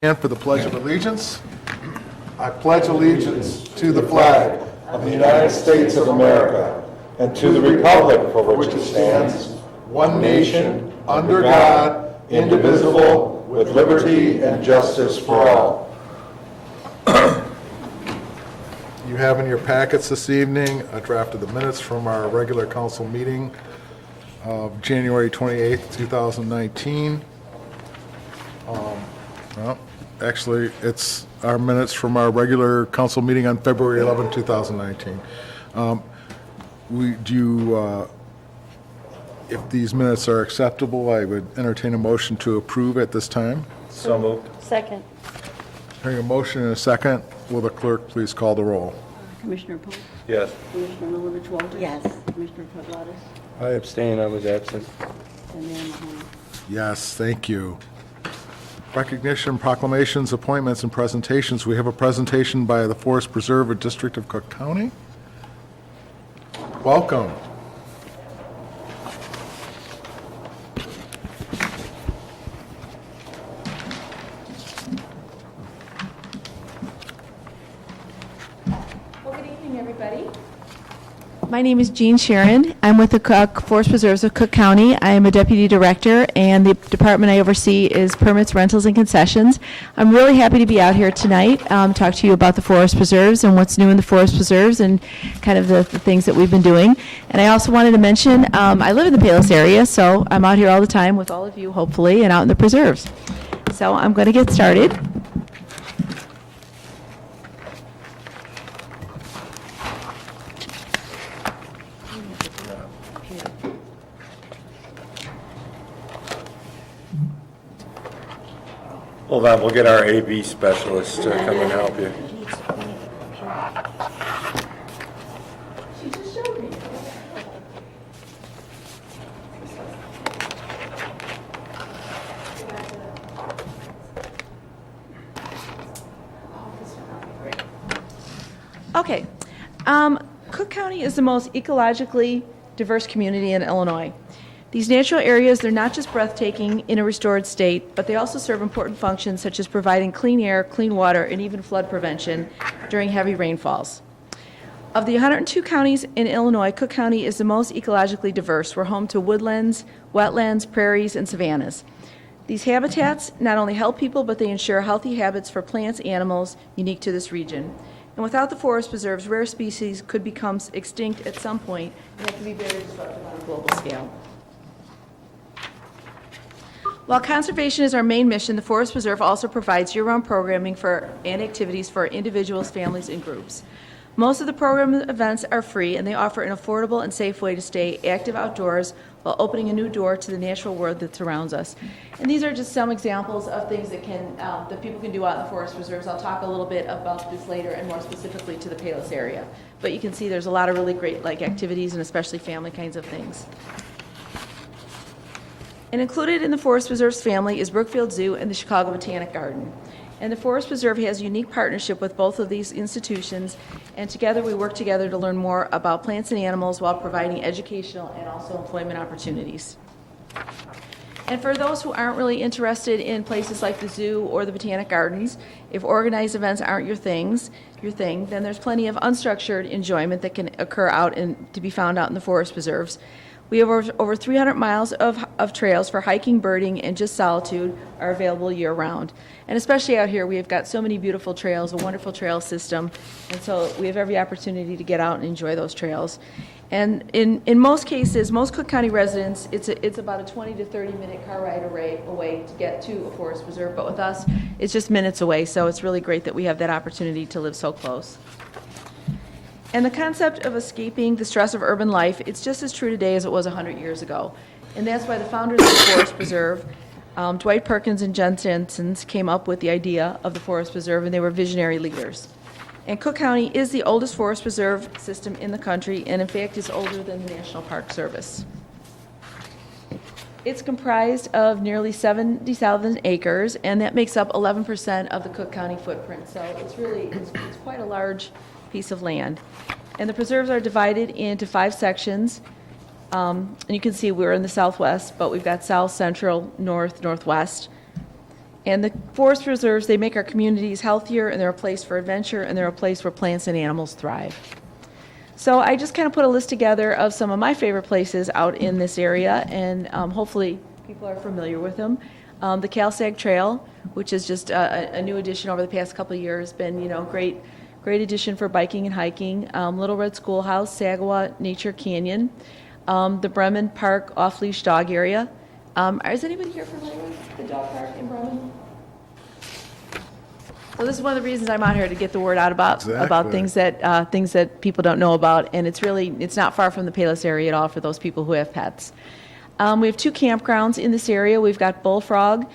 And for the Pledge of Allegiance. I pledge allegiance to the flag of the United States of America and to the republic for which it stands, one nation, under God, indivisible, with liberty and justice for all. You have in your packets this evening a draft of the minutes from our regular council meeting of January 28th, 2019. Well, actually, it's our minutes from our regular council meeting on February 11, 2019. If these minutes are acceptable, I would entertain a motion to approve at this time. So moved. Second. Hearing a motion and a second, will the clerk please call the roll? Commissioner Polk? Yes. Commissioner Milovich Walters? Yes. Commissioner Pavladis? I abstain, I was absent. And Mayor Mahoney? Yes, thank you. Recognition, proclamations, appointments, and presentations. We have a presentation by the Forest Preserve of District of Cook County. Welcome. Well, good evening, everybody. My name is Jean Sharon. I'm with the Forest Preserves of Cook County. I am a deputy director, and the department I oversee is permits, rentals, and concessions. I'm really happy to be out here tonight, talk to you about the Forest Preserves and what's new in the Forest Preserves and kind of the things that we've been doing. And I also wanted to mention, I live in the Palos area, so I'm out here all the time with all of you, hopefully, and out in the preserves. So I'm going to get started. Hold on, we'll get our AV specialist to come and help you. She just showed me. Okay. Cook County is the most ecologically diverse community in Illinois. These natural areas, they're not just breathtaking in a restored state, but they also serve important functions such as providing clean air, clean water, and even flood prevention during heavy rainfalls. Of the 102 counties in Illinois, Cook County is the most ecologically diverse. We're home to woodlands, wetlands, prairies, and savannas. These habitats not only help people, but they ensure healthy habits for plants, animals unique to this region. And without the forest preserves, rare species could become extinct at some point, and that can be very disruptive on a global scale. While conservation is our main mission, the Forest Preserve also provides year-round programming and activities for individuals, families, and groups. Most of the program events are free, and they offer an affordable and safe way to stay active outdoors while opening a new door to the natural world that surrounds us. And these are just some examples of things that people can do out in the Forest Preserves. I'll talk a little bit about this later and more specifically to the Palos area. But you can see there's a lot of really great activities and especially family kinds of things. And included in the Forest Preserve's family is Brookfield Zoo and the Chicago Botanic Garden. And the Forest Preserve has a unique partnership with both of these institutions, and together we work together to learn more about plants and animals while providing educational and also employment opportunities. And for those who aren't really interested in places like the zoo or the Botanic Gardens, if organized events aren't your thing, then there's plenty of unstructured enjoyment that can occur to be found out in the Forest Preserves. We have over 300 miles of trails for hiking, birding, and just solitude are available year-round. And especially out here, we have got so many beautiful trails, a wonderful trail system, and so we have every opportunity to get out and enjoy those trails. And in most cases, most Cook County residents, it's about a 20 to 30-minute car ride away to get to a forest preserve, but with us, it's just minutes away, so it's really great that we have that opportunity to live so close. And the concept of escaping the stress of urban life, it's just as true today as it was 100 years ago. And that's why the founders of the Forest Preserve, Dwight Perkins and Jen Jensen, came up with the idea of the Forest Preserve, and they were visionary leaders. And Cook County is the oldest forest preserve system in the country, and in fact is older than the National Park Service. It's comprised of nearly 70,000 acres, and that makes up 11% of the Cook County footprint. So it's quite a large piece of land. And the preserves are divided into 5 sections. And you can see we're in the southwest, but we've got south, central, north, northwest. And the forest reserves, they make our communities healthier, and they're a place for adventure, and they're a place where plants and animals thrive. So I just kind of put a list together of some of my favorite places out in this area, and hopefully people are familiar with them. The Calsag Trail, which is just a new addition over the past couple of years, been, great addition for biking and hiking. Little Red Schoolhouse, Sagawau Nature Canyon, the Bremen Park off-leash dog area. Is anybody here familiar with the dog park in Bremen? So this is one of the reasons I'm out here, to get the word out about things that people don't know about, and it's not far from the Palos area at all for those people who have pets. We have 2 campgrounds in this area. We've got Bullfrog,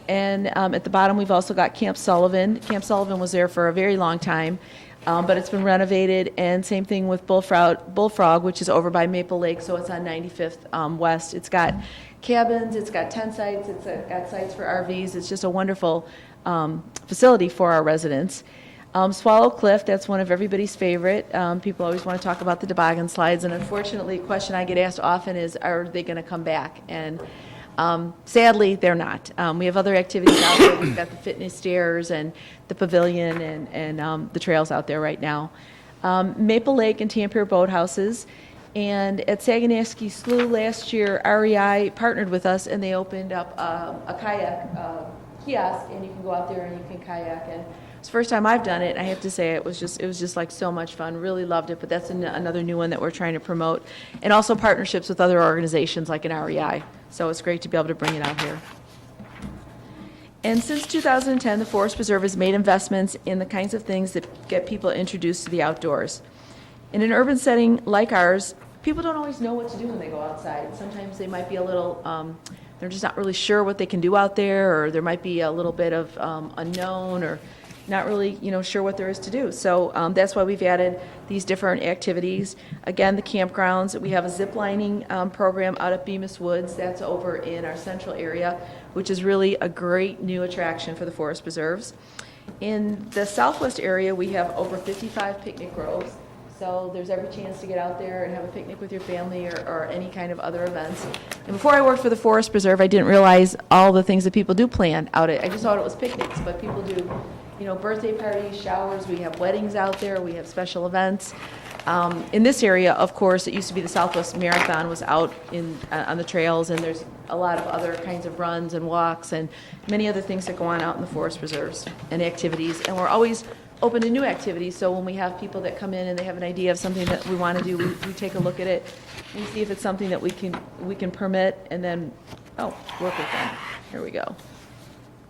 and at the bottom we've also got Camp Sullivan. Camp Sullivan was there for a very long time, but it's been renovated, and same thing with Bullfrog, which is over by Maple Lake, so it's on 95th West. It's got cabins, it's got tent sites, it's got sites for RVs. It's just a wonderful facility for our residents. Swallow Cliff, that's one of everybody's favorite. People always want to talk about the toboggan slides, and unfortunately, a question I get asked often is, are they going to come back? And sadly, they're not. We have other activities out there. We've got the fitness stairs and the pavilion and the trails out there right now. Maple Lake and Tampere boathouses. And at Saganashkee Slough last year, REI partnered with us, and they opened up a kayak kiosk, and you can go out there and you can kayak. And it's the first time I've done it, and I have to say it was just like so much fun. Really loved it. But that's another new one that we're trying to promote, and also partnerships with other organizations like an REI. So it's great to be able to bring it out here. And since 2010, the Forest Preserve has made investments in the kinds of things that get people introduced to the outdoors. In an urban setting like ours, people don't always know what to do when they go outside. Sometimes they might be a little, they're just not really sure what they can do out there, or there might be a little bit of unknown, or not really, sure what there is to do. So that's why we've added these different activities. Again, the campgrounds. We have a zip lining program out at Bemis Woods. That's over in our central area, which is really a great new attraction for the Forest Preserves. In the southwest area, we have over 55 picnic groves. So there's every chance to get out there and have a picnic with your family, or any kind of other events. And before I worked for the Forest Preserve, I didn't realize all the things that people do plan out at. I just thought it was picnics, but people do, birthday parties, showers. We have weddings out there. We have special events. In this area, of course, it used to be the Southwest Marathon was out on the trails, and there's a lot of other kinds of runs and walks and many other things that go on out in the Forest Preserves and activities. And we're always open to new activities, so when we have people that come in and they have an idea of something that we want to do, we take a look at it, we see if it's something that we can permit, and then work with them. Here we go.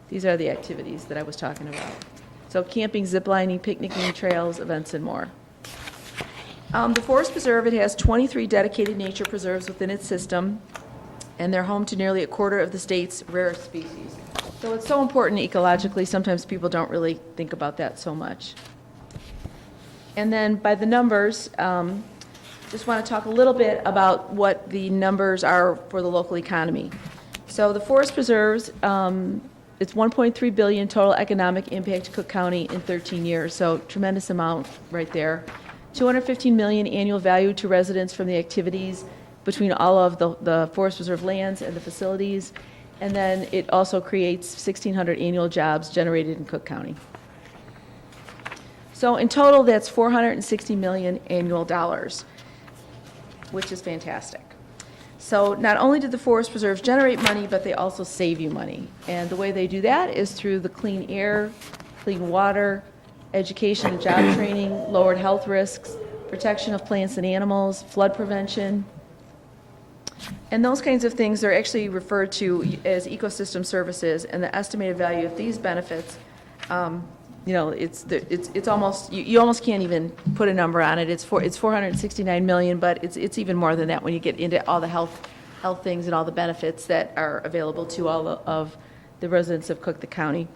These are the activities that I was talking about. So camping, ziplining, picnicking, trails, events, and more. The Forest Preserve, it has 23 dedicated nature preserves within its system, and they're home to nearly a quarter of the state's rarest species. So it's so important ecologically. Sometimes people don't really think about that so much. And then by the numbers, just want to talk a little bit about what the numbers are for the local economy. So the Forest Preserves, it's $1.3 billion total economic impact to Cook County in 13 years, so tremendous amount right there. $215 million annual value to residents from the activities between all of the Forest Preserve lands and the facilities. And then it also creates 1,600 annual jobs generated in Cook County. So in total, that's $460 million annual dollars, which is fantastic. So not only did the Forest Preserves generate money, but they also save you money. And the way they do that is through the clean air, clean water, education and job training, lowered health risks, protection of plants and animals, flood prevention. And those kinds of things are actually referred to as ecosystem services, and the estimated value of these benefits, it's almost, you almost can't even put a number on it. It's $469 million, but it's even more than that when you get into all the health things and all the benefits that are available to all of the residents of Cook County.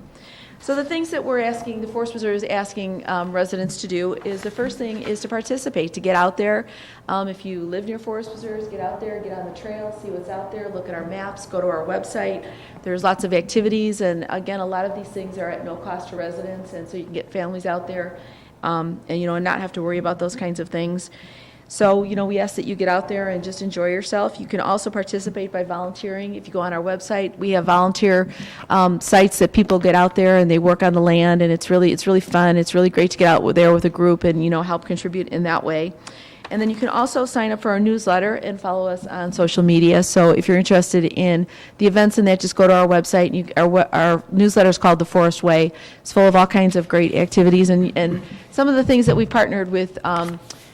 So the things that we're asking, the Forest Preserve is asking residents to do is, the first thing is to participate, to get out there. If you live near Forest Preserves, get out there, get on the trail, see what's out there, look at our maps, go to our website. There's lots of activities, and again, a lot of these things are at no cost to residents, and so you can get families out there and not have to worry about those kinds of things. So, we ask that you get out there and just enjoy yourself. You can also participate by volunteering. If you go on our website, we have volunteer sites that people get out there and they work on the land, and it's really fun. It's really great to get out there with a group and, help contribute in that way. And then you can also sign up for our newsletter and follow us on social media. So if you're interested in the events and that, just go to our website. Our newsletter is called The Forest Way. It's full of all kinds of great activities, and some of the things that we partnered with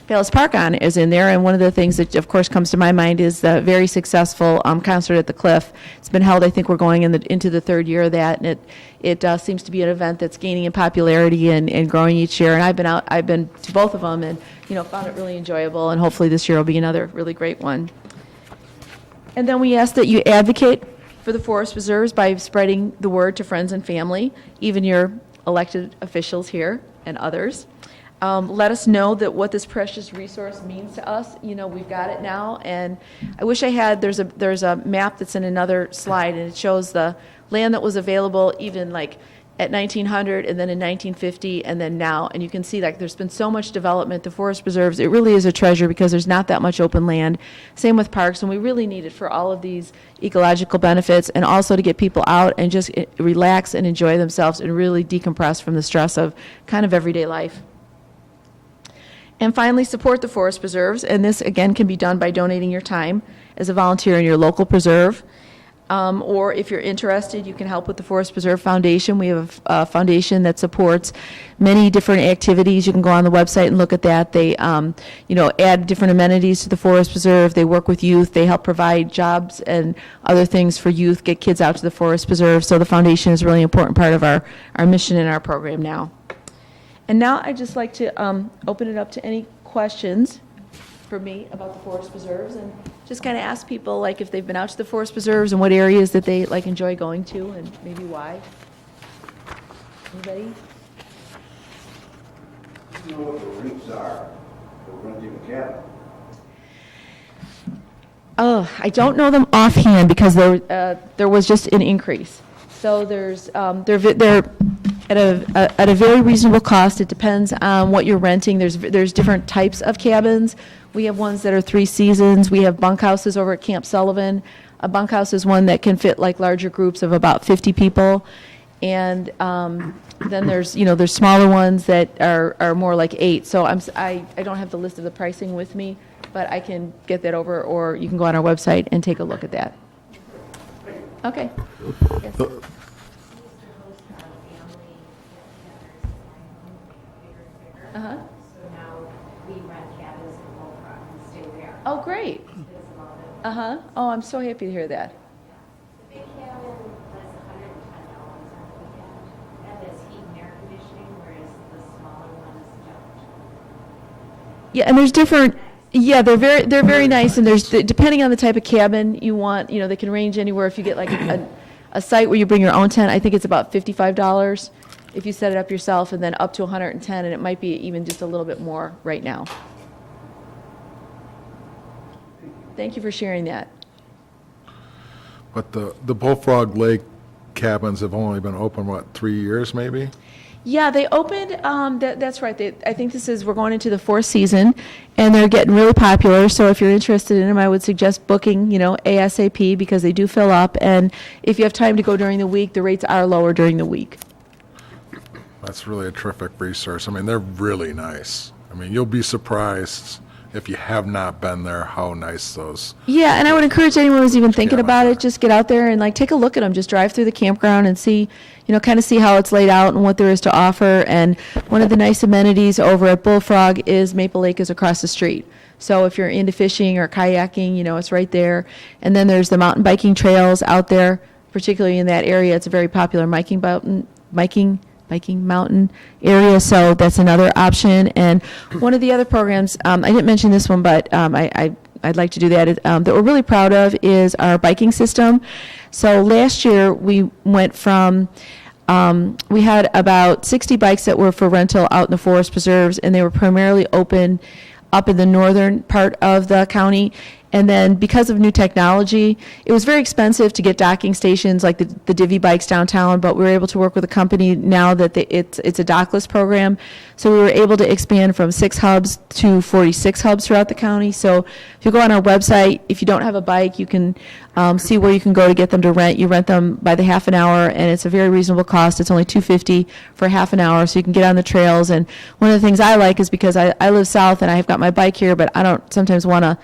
Palos Park on is in there. And one of the things that, of course, comes to my mind is the very successful concert at the Cliff. It's been held, I think we're going into the third year of that, and it seems to be an event that's gaining in popularity and growing each year. And I've been to both of them and, found it really enjoyable, and hopefully this year will be another really great one. And then we ask that you advocate for the forest preserves by spreading the word to friends and family, even your elected officials here and others. Let us know that what this precious resource means to us. We've got it now, and I wish I had, there's a map that's in another slide, and it shows the land that was available even like at 1900 and then in 1950 and then now, and you can see there's been so much development. The forest preserves, it really is a treasure because there's not that much open land. Same with parks, and we really need it for all of these ecological benefits, and also to get people out and just relax and enjoy themselves and really decompress from the stress of kind of everyday life. And finally, support the forest preserves, and this, again, can be done by donating your time as a volunteer in your local preserve. Or if you're interested, you can help with the Forest Preserve Foundation. We have a foundation that supports many different activities. You can go on the website and look at that. They, add different amenities to the Forest Preserve. They work with youth. They help provide jobs and other things for youth, get kids out to the Forest Preserve. So the foundation is a really important part of our mission and our program now. And now I'd just like to open it up to any questions for me about the forest preserves, and just kind of ask people if they've been out to the forest preserves and what areas that they enjoy going to and maybe why. Anybody? Do you know what the rates are for renting a cabin? Oh, I don't know them offhand because there was just an increase. So they're at a very reasonable cost. It depends on what you're renting. There's different types of cabins. We have ones that are 3 seasons. We have bunkhouses over at Camp Sullivan. A bunkhouse is one that can fit larger groups of about 50 people. And then there's smaller ones that are more like 8. So I don't have the list of the pricing with me, but I can get that over, or you can go on our website and take a look at that. Okay. Yes. Uh-huh. So now we rent cabins in Bullfrog and stay there. Oh, great. Uh-huh. Oh, I'm so happy to hear that. The big cabin was $110 on the weekend, and there's heat and air conditioning, whereas the smaller ones don't. Yeah, and there's different. Yeah, they're very nice, and there's depending on the type of cabin you want. They can range anywhere. If you get a site where you bring your own tent, I think it's about $55 if you set it up yourself, and then up to $110, and it might be even just a little bit more right now. Thank you for sharing that. But the Bullfrog Lake cabins have only been open, 3 years maybe? Yeah, they opened, that's right. I think we're going into the 4th season, and they're getting really popular. So if you're interested in them, I would suggest booking, ASAP, because they do fill up. And if you have time to go during the week, the rates are lower during the week. That's really a terrific resource. They're really nice. You'll be surprised if you have not been there how nice those. Yeah, and I would encourage anyone who's even thinking Yeah, about right. it, just get out there and take a look at them. Just drive through the campground and see, kind of see how it's laid out and what there is to offer. And one of the nice amenities over at Bullfrog is Maple Lake is across the street. So if you're into fishing or kayaking, it's right there. And then there's the mountain biking trails out there, particularly in that area. It's a very popular biking mountain area, so that's another option. And one of the other programs, I didn't mention this one, but I'd like to do that we're really proud of is our biking system. So last year we went from, we had about 60 bikes that were for rental out in the forest preserves, and they were primarily open up in the northern part of the county. And then because of new technology, it was very expensive to get docking stations like the Divvy bikes downtown, but we were able to work with a company now that it's a dockless program. So we were able to expand from 6 hubs to 46 hubs throughout the county. So if you go on our website, if you don't have a bike, you can see where you can go to get them to rent. You rent them by the half an hour, and it's a very reasonable cost. It's only $250 for half an hour, so you can get on the trails. And one of the things I like is because I live south and I've got my bike here, but I don't sometimes want to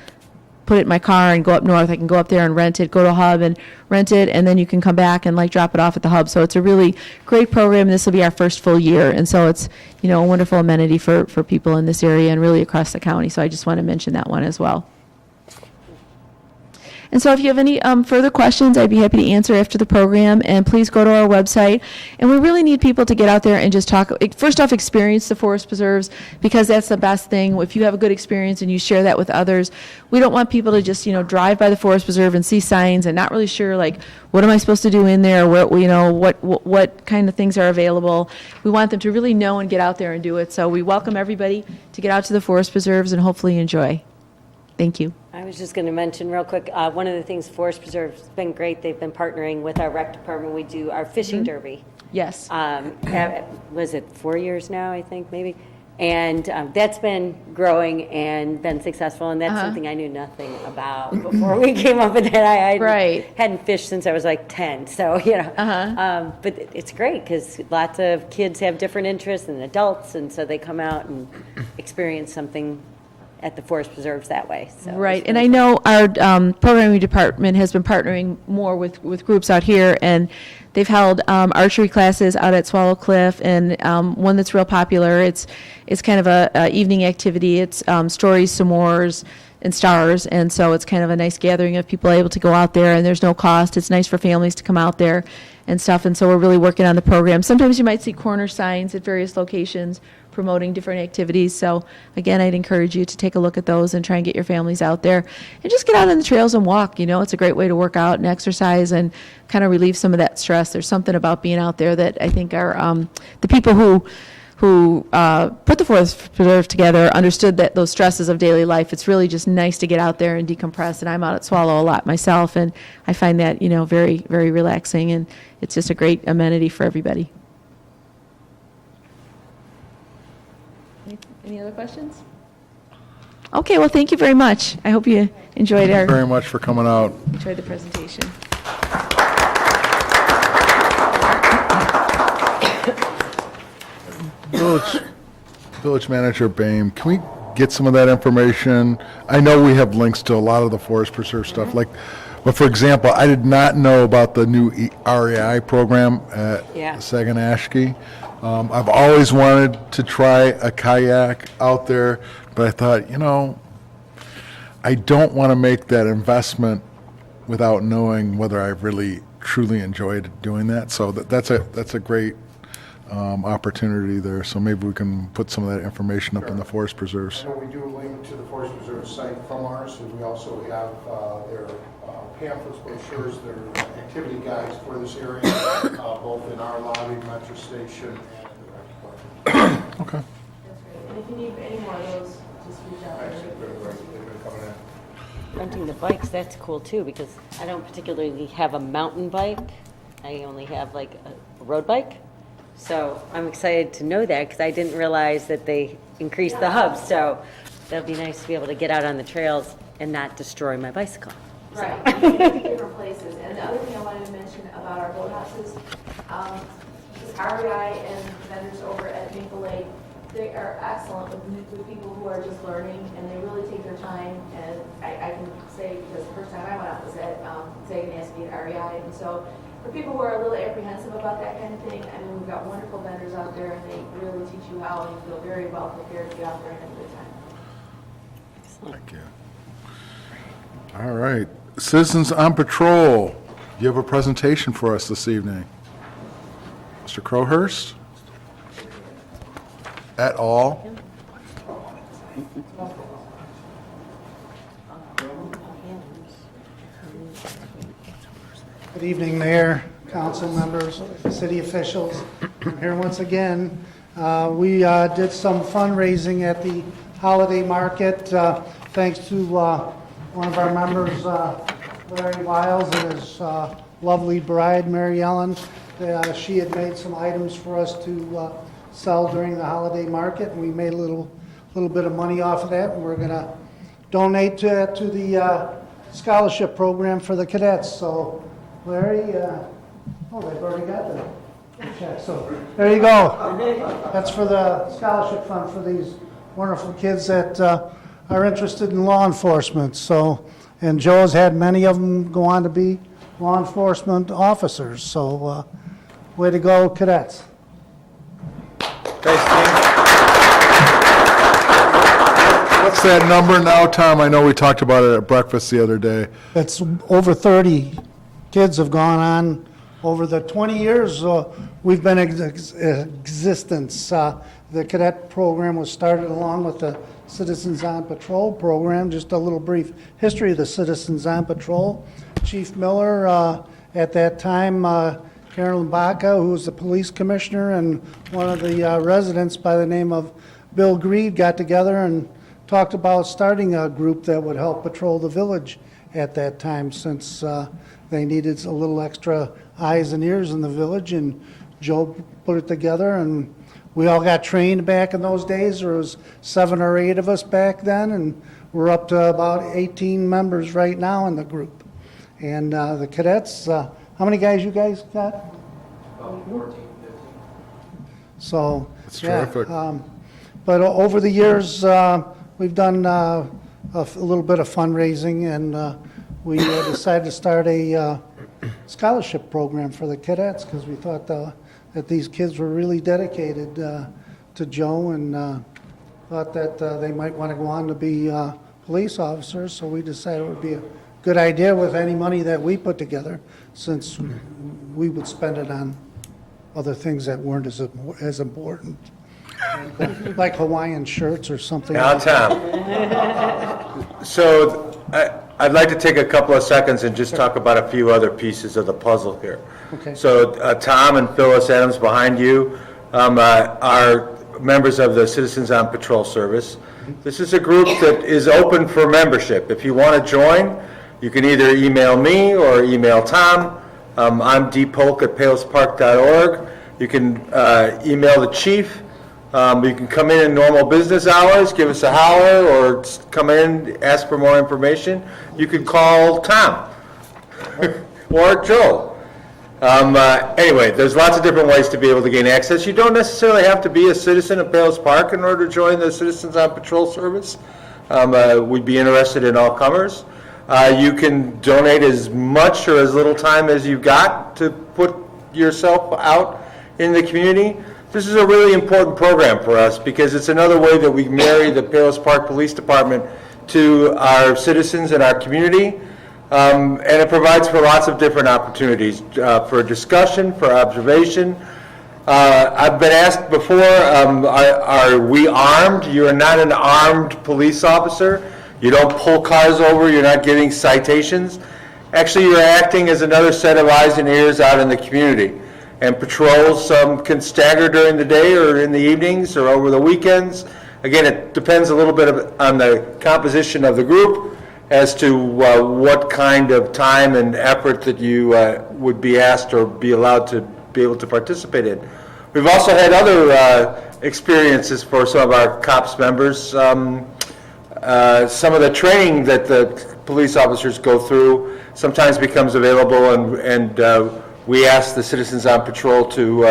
put it in my car and go up north. I can go up there and rent it, go to a hub and rent it, and then you can come back and like drop it off at the hub. So it's a really great program. This will be our first full year, and so it's, you know, a wonderful amenity for people in this area and really across the county. So I just want to mention that one as well. And so if you have any further questions, I'd be happy to answer after the program. And please go to our website. And we really need people to get out there and just talk. First off, experience the forest preserves, because that's the best thing. If you have a good experience and you share that with others, we don't want people to just, you know, drive by the forest preserve and see signs and not really sure, like, what am I supposed to do in there? What kind of things are available? We want them to really know and get out there and do it. So we welcome everybody to get out to the forest preserves and hopefully enjoy. Thank you. I was just going to mention real quick, one of the things Forest Preserve's been great, they've been partnering with our rec department. We do our fishing derby. Yes. Was it 4 years now, I think, maybe? And that's been growing and been successful, and that's something I knew nothing about before we came up with that. I Right. hadn't fished since I was like 10, so, you know. But it's great because lots of kids have different interests than adults, and so they come out and experience something at the forest preserves that way. So Right, and I know our programming department has been partnering more with groups out here, and they've held archery classes out at Swallow Cliff, and one that's real popular, it's kind of a evening activity. It's stories, s'mores, and stars, and so it's kind of a nice gathering of people able to go out there, and there's no cost. It's nice for families to come out there and stuff, and so we're really working on the program. Sometimes you might see corner signs at various locations promoting different activities. So again, I'd encourage you to take a look at those and try and get your families out there and just get out on the trails and walk. You know, it's a great way to work out and exercise and kind of relieve some of that stress. There's something about being out there that I think are the people who put the Forest Preserve together understood that those stresses of daily life, it's really just nice to get out there and decompress. And I'm out at Swallow a lot myself, and I find that, you know, very, very relaxing, and it's just a great amenity for everybody. Any other questions? Okay, well, thank you very much. I hope you enjoyed Very much for coming out. enjoyed the presentation. Village Manager Boehm, can we get some of that information? I know we have links to a lot of the Forest Preserve stuff, like, but for example, I did not know about the new REI program at Yeah. Saganashki. I've always wanted to try a kayak out there, but I thought, you know, I don't want to make that investment without knowing whether I really truly enjoyed doing that. So that's a great opportunity there. So maybe we can put some of that information up in the Forest Preserves. I know we do link to the Forest Preserve site from ours, and we also have their pamphlets, brochures, their activity guides for this area, both in our lobby, Metro Station, and in the rec department. Okay. That's great. And if you need any more of those, just reach out. They've been coming in. renting the bikes, that's cool too, because I don't particularly have a mountain bike. I only have like a road bike. So I'm excited to know that because I didn't realize that they increased the hubs. So that'll be nice to be able to get out on the trails and not destroy my bicycle. Right, you can go to different places. And the other thing I wanted to mention about our boathouses, is REI and vendors over at Maple Lake, they are excellent with people who are just learning, and they really take their time. And I can say, because the first time I went out was at Saganashki at REI, and so for people who are a little apprehensive about that kind of thing, I mean, we've got wonderful vendors out there, and they really teach you how, and you feel very well prepared to get out there and have a good time. Thank you. All right. Citizens on Patrol, you have a presentation for us this evening. Mr. Crowhurst? Et al. Good evening, Mayor, council members, city officials. I'm here once again. We did some fundraising at the holiday market thanks to one of our members, Larry Wiles, and his lovely bride, Mary Ellen. She had made some items for us to sell during the holiday market, and we made a little bit of money off of that, and we're going to donate to the scholarship program for the cadets. So, Larry, they've already got the check. So, there you go. That's for the scholarship fund for these wonderful kids that are interested in law enforcement. So, and Joe's had many of them go on to be law enforcement officers. So, way to go, cadets. Thanks, Dean. What's that number now, Tom? I know we talked about it at breakfast the other day. It's over 30 kids have gone on over the 20 years we've been in existence. The cadet program was started along with the Citizens on Patrol program. Just a little brief history of the Citizens on Patrol. Chief Miller, at that time, Carolyn Baca, who was the police commissioner, and one of the residents by the name of Bill Greed got together and talked about starting a group that would help patrol the village at that time, since they needed a little extra eyes and ears in the village, and Joe put it together, and we all got trained back in those days. There was 7 or 8 of us back then, and we're up to about 18 members right now in the group. And the cadets, how many guys you guys got? About 14, 15. So, That's yeah, terrific. but over the years, we've done a little bit of fundraising, and we decided to start a scholarship program for the cadets, because we thought that these kids were really dedicated to Joe, and thought that they might want to go on to be police officers. So we decided it would be a good idea with any money that we put together, since we would spend it on other things that weren't as important, like Hawaiian shirts or something. Now, Tom. So I'd like to take a couple of seconds and just talk about a few other pieces of the puzzle here. Okay. So Tom and Phyllis Adams behind you are members of the Citizens on Patrol Service. This is a group that is open for membership. If you want to join, you can either email me or email Tom. I'm dpolk@palespark.org. You can email the chief. You can come in normal business hours, give us a holler, or come in, ask for more information. You can call Tom or Joe. Anyway, there's lots of different ways to be able to gain access. You don't necessarily have to be a citizen of Palos Park in order to join the Citizens on Patrol Service. We'd be interested in all comers. You can donate as much or as little time as you've got to put yourself out in the community. This is a really important program for us, because it's another way that we marry the Palos Park Police Department to our citizens and our community. And it provides for lots of different opportunities for discussion, for observation. I've been asked before, are we armed? You are not an armed police officer. You don't pull cars over. You're not getting citations. Actually, you're acting as another set of eyes and ears out in the community. And patrols can stagger during the day or in the evenings or over the weekends. Again, it depends a little bit on the composition of the group as to what kind of time and effort that you would be asked or be allowed to be able to participate in. We've also had other experiences for some of our COPS members. Some of the training that the police officers go through sometimes becomes available, and we ask the Citizens on Patrol to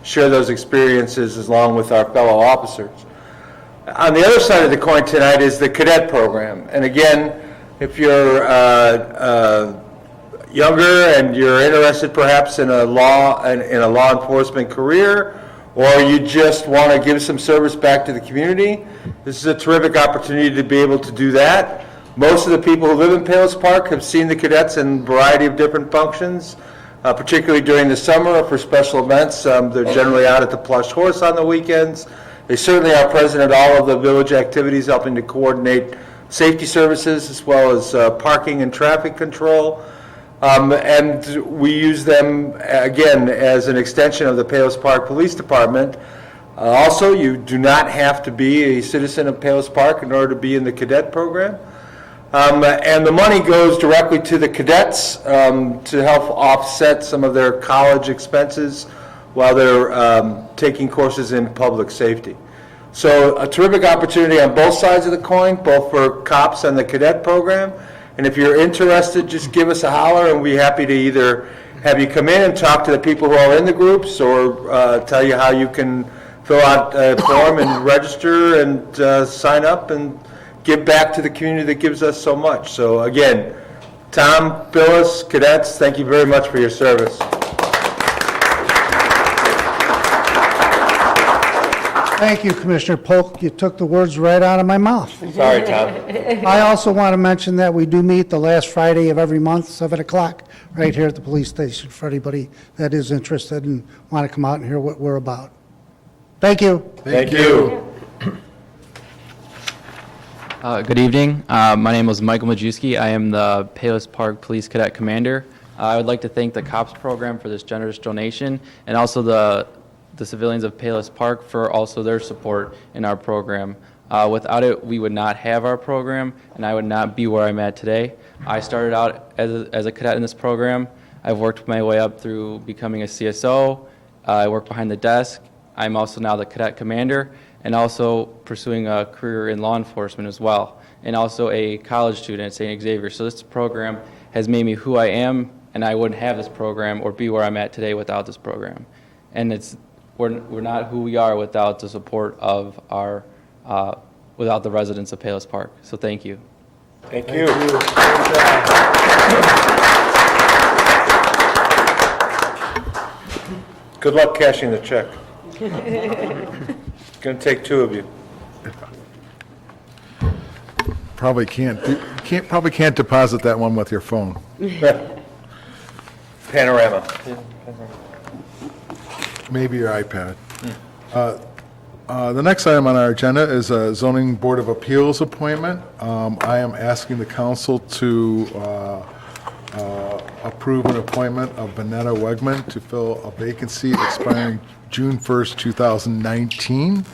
share those experiences along with our fellow officers. On the other side of the coin tonight is the cadet program. And again, if you're younger and you're interested perhaps in a law enforcement career, or you just want to give some service back to the community, this is a terrific opportunity to be able to do that. Most of the people who live in Palos Park have seen the cadets in a variety of different functions, particularly during the summer or for special events. They're generally out at the Plush Horse on the weekends. They certainly are present at all of the village activities, helping to coordinate safety services as well as parking and traffic control. And we use them, again, as an extension of the Palos Park Police Department. Also, you do not have to be a citizen of Palos Park in order to be in the cadet program. And the money goes directly to the cadets to help offset some of their college expenses while they're taking courses in public safety. So a terrific opportunity on both sides of the coin, both for cops and the cadet program. And if you're interested, just give us a holler, and we'll be happy to either have you come in and talk to the people who are in the groups, or tell you how you can fill out a form and register and sign up and give back to the community that gives us so much. So again, Tom, Phyllis, cadets, thank you very much for your service. Thank you, Commissioner Polk. You took the words right out of my mouth. Sorry, Tom. I also want to mention that we do meet the last Friday of every month, 7 o'clock, right here at the police station for anybody that is interested and want to come out and hear what we're about. Thank you. Thank you. Good evening. My name is Michael Majewski. I am the Palos Park Police Cadet Commander. I would like to thank the COPS program for this generous donation, and also the civilians of Palos Park for also their support in our program. Without it, we would not have our program, and I would not be where I'm at today. I started out as a cadet in this program. I've worked my way up through becoming a CSO. I work behind the desk. I'm also now the cadet commander, and also pursuing a career in law enforcement as well, and also a college student at St. Xavier. So this program has made me who I am, and I wouldn't have this program or be where I'm at today without this program. And we're not who we are without the support of our, without the residents of Palos Park. So thank you. Thank you. Good luck cashing the check. It's going to take two of you. Probably can't deposit that one with your phone. Panorama. Maybe your iPad. The next item on our agenda is a zoning board of appeals appointment. I am asking the council to approve an appointment of Vanetta Wegman to fill a vacancy expiring June 1st, 2019.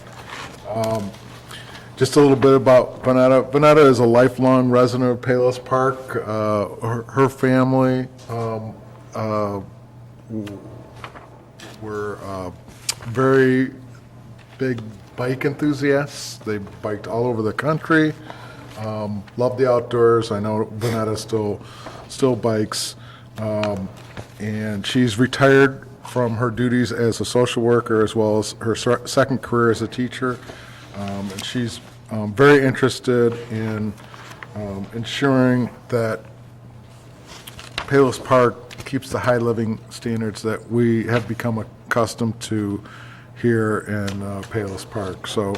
Just a little bit about Vanetta. Vanetta is a lifelong resident of Palos Park. Her family were very big bike enthusiasts. They biked all over the country, loved the outdoors. I know Vanetta still bikes, and she's retired from her duties as a social worker as well as her second career as a teacher. And she's very interested in ensuring that Palos Park keeps the high living standards that we have become accustomed to here in Palos Park. So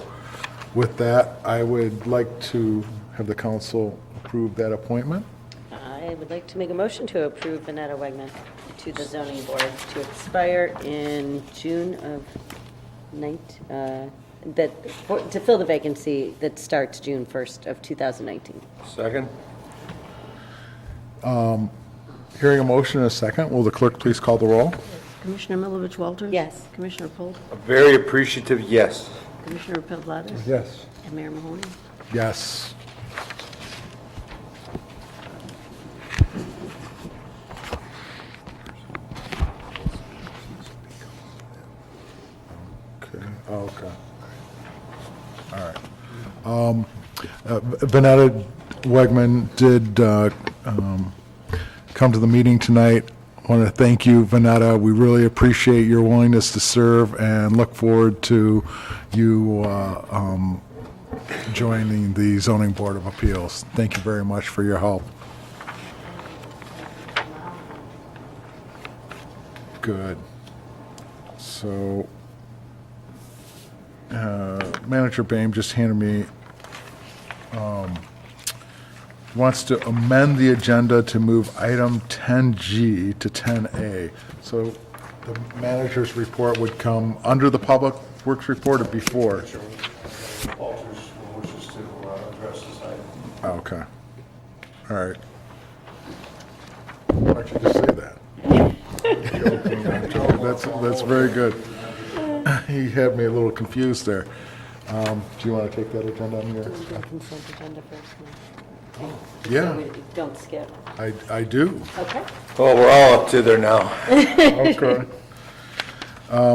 with that, I would like to have the council approve that appointment. I would like to make a motion to approve Vanetta Wegman to the zoning board to expire in June of to fill the vacancy that starts June 1st of 2019. Second? Hearing a motion and a second, will the clerk please call the roll? Commissioner Milovich Walters? Yes. Commissioner Polk? A very appreciative yes. Commissioner Pavladis? Yes. And Mayor Mahoney? Yes. Okay. All right. Vanetta Wegman did come to the meeting tonight. I want to thank you, Vanetta. We really appreciate your willingness to serve and look forward to you joining the Zoning Board of Appeals. Thank you very much for your help. Good. So, Manager Boehm just handed me, wants to amend the agenda to move item 10G to 10A. So the manager's report would come under the Public Works report or before? Walters wishes to address this item. Okay. All right. Why don't you just say that? That's very good. He had me a little confused there. Do you want to take that agenda on your? Consent agenda first. Yeah, We don't skip. I do. Okay. Well, we're all up to there now. Okay.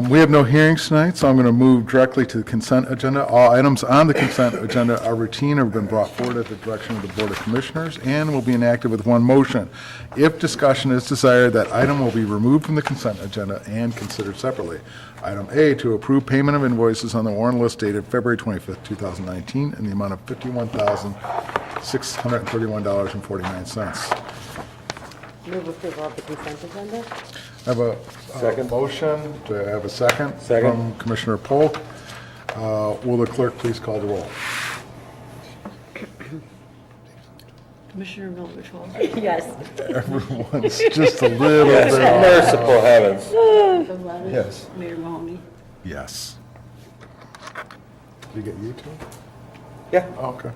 We have no hearings tonight, so I'm going to move directly to the consent agenda. All items on the consent agenda are routine or have been brought forward at the direction of the Board of Commissioners and will be enacted with one motion. If discussion is desired, that item will be removed from the consent agenda and considered separately. Item A, to approve payment of invoices on the warrant list dated February 25th, 2019, in the amount of $51,631.49. Move approval of the consent agenda? I have a Second. motion. Do I have a second? Second. From Commissioner Polk. Will the clerk please call the roll? Commissioner Milovich Walters. Yes. Everyone's just a little Yes, bit off. merciful heavens. Bill Letters. Yes. Mayor Mahoney. Yes. Did you get you two? Yeah. Okay.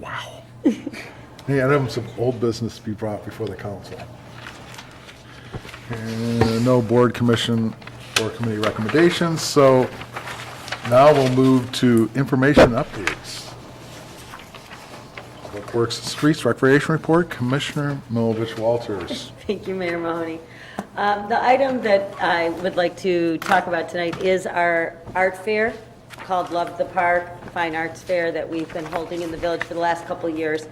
Wow. Any items of old business to be brought before the council? And no board, commission, or committee recommendations, so now we'll move to information updates. Public Works and Streets Recreation Report, Commissioner Milovich Walters. Thank you, Mayor Mahoney. The item that I would like to talk about tonight is our art fair called Love the Park Fine Arts Fair that we've been holding in the village for the last couple of years.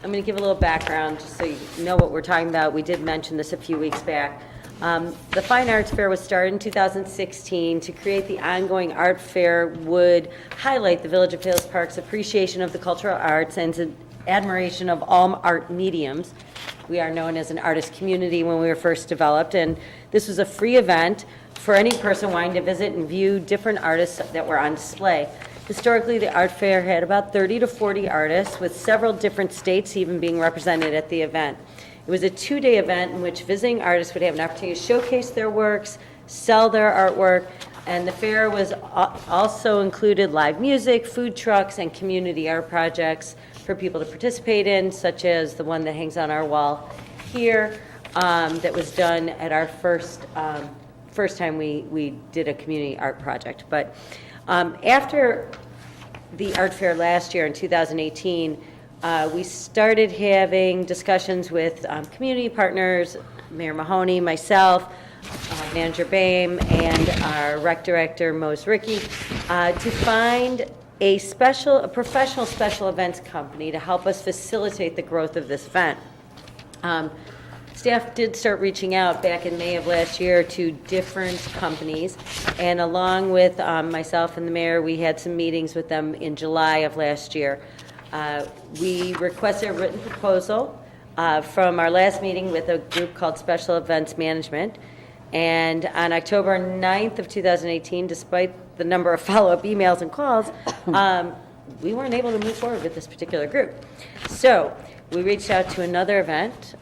I'm going to give a little background just so you know what we're talking about. We did mention this a few weeks back. The Fine Arts Fair was started in 2016 to create the ongoing art fair would highlight the Village of Palos Park's appreciation of the cultural arts and its admiration of all art mediums. We are known as an artist community when we were first developed, and this was a free event for any person wanting to visit and view different artists that were on display. Historically, the art fair had about 30 to 40 artists, with several different states even being represented at the event. It was a two-day event in which visiting artists would have an opportunity to showcase their works, sell their artwork, and the fair was also included live music, food trucks, and community art projects for people to participate in, such as the one that hangs on our wall here, that was done at our first time we did a community art project. But after the art fair last year in 2018, we started having discussions with community partners, Mayor Mahoney, myself, Manager Boehm, and our rec director, Mose Ricky, to find a professional special events company to help us facilitate the growth of this event. Staff did start reaching out back in May of last year to different companies, and along with myself and the mayor, we had some meetings with them in July of last year. We requested a written proposal from our last meeting with a group called Special Events Management, and on October 9th of 2018, despite the number of follow-up emails and calls, we weren't able to move forward with this particular group. So we reached out to another event,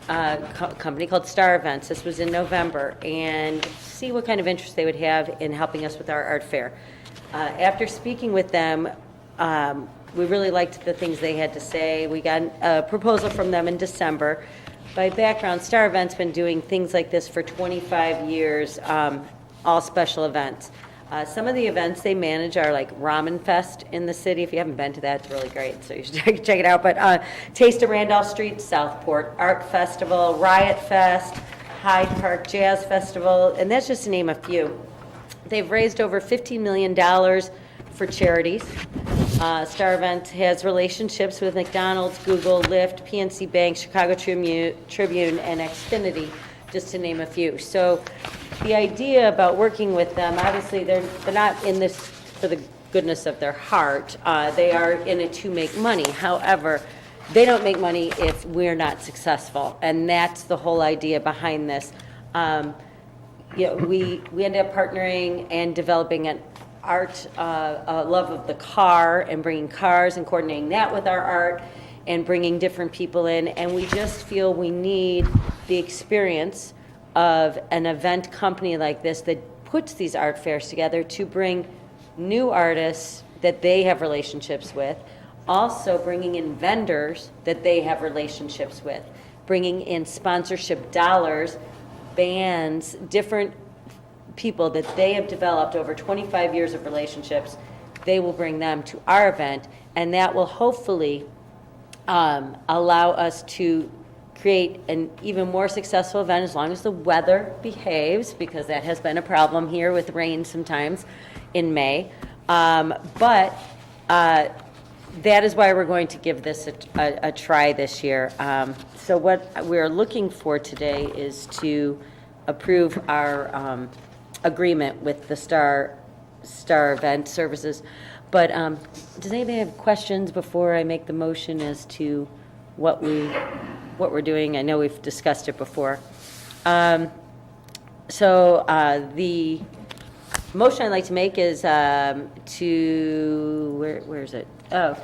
company called Star Events. This was in November, and see what kind of interest they would have in helping us with our art fair. After speaking with them, we really liked the things they had to say. We got a proposal from them in December. By background, Star Events been doing things like this for 25 years, all special events. Some of the events they manage are like Ramen Fest in the city. If you haven't been to that, it's really great, so you should check it out. But Taste of Randolph Street, Southport Art Festival, Riot Fest, Hyde Park Jazz Festival, and that's just to name a few. They've raised over $15 million for charities. Star Events has relationships with McDonald's, Google, Lyft, PNC Bank, Chicago Tribune, and Xfinity, just to name a few. So the idea about working with them, obviously they're not in this for the goodness of their heart. They are in it to make money. However, they don't make money if we're not successful, and that's the whole idea behind this. We ended up partnering and developing an art, a love of the car, and bringing cars and coordinating that with our art and bringing different people in. And we just feel we need the experience of an event company like this that puts these art fairs together to bring new artists that they have relationships with, also bringing in vendors that they have relationships with, bringing in sponsorship dollars, bands, different people that they have developed over 25 years of relationships, they will bring them to our event, and that will hopefully allow us to create an even more successful event as long as the weather behaves, because that has been a problem here with rain sometimes in May. But that is why we're going to give this a try this year. So what we're looking for today is to approve our agreement with the Star Event Services. But does anybody have questions before I make the motion as to what we're doing? I know we've discussed it before. So the motion I'd like to make is where is it? Oh,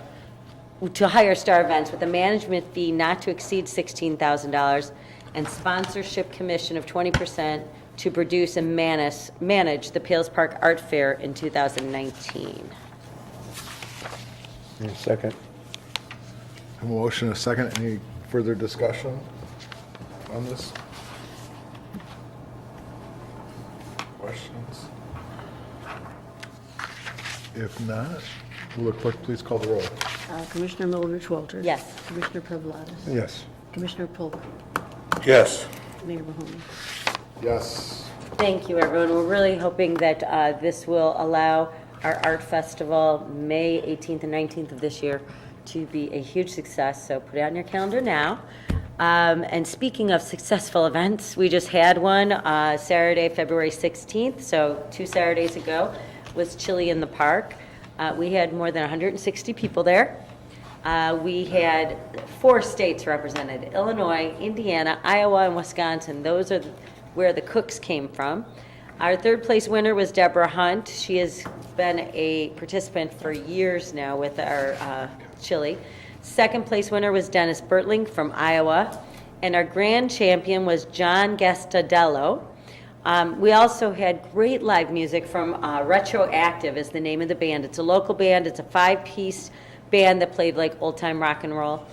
to hire Star Events with a management fee not to exceed $16,000 and sponsorship commission of 20% to produce and manage the Palos Park Art Fair in 2019. Second. A motion, a second. Any further discussion on this? Questions? If not, will the clerk please call the roll? Commissioner Milovich Walters. Yes. Commissioner Pavlonis. Yes. Commissioner Polk. Yes. Mayor Mahoney. Yes. Thank you, everyone. We're really hoping that this will allow our art festival, May 18th and 19th of this year, to be a huge success. So put it on your calendar now. And speaking of successful events, we just had one Saturday, February 16th, so 2 Saturdays ago, was Chili in the Park. We had more than 160 people there. We had 4 states represented: Illinois, Indiana, Iowa, and Wisconsin. Those are where the cooks came from. Our 3rd place winner was Deborah Hunt. She has been a participant for years now with our chili. 2nd place winner was Dennis Bertling from Iowa. And our grand champion was John Gastadello. We also had great live music from Retroactive is the name of the band. It's a local band. It's a 5-piece band that played like old-time rock and roll.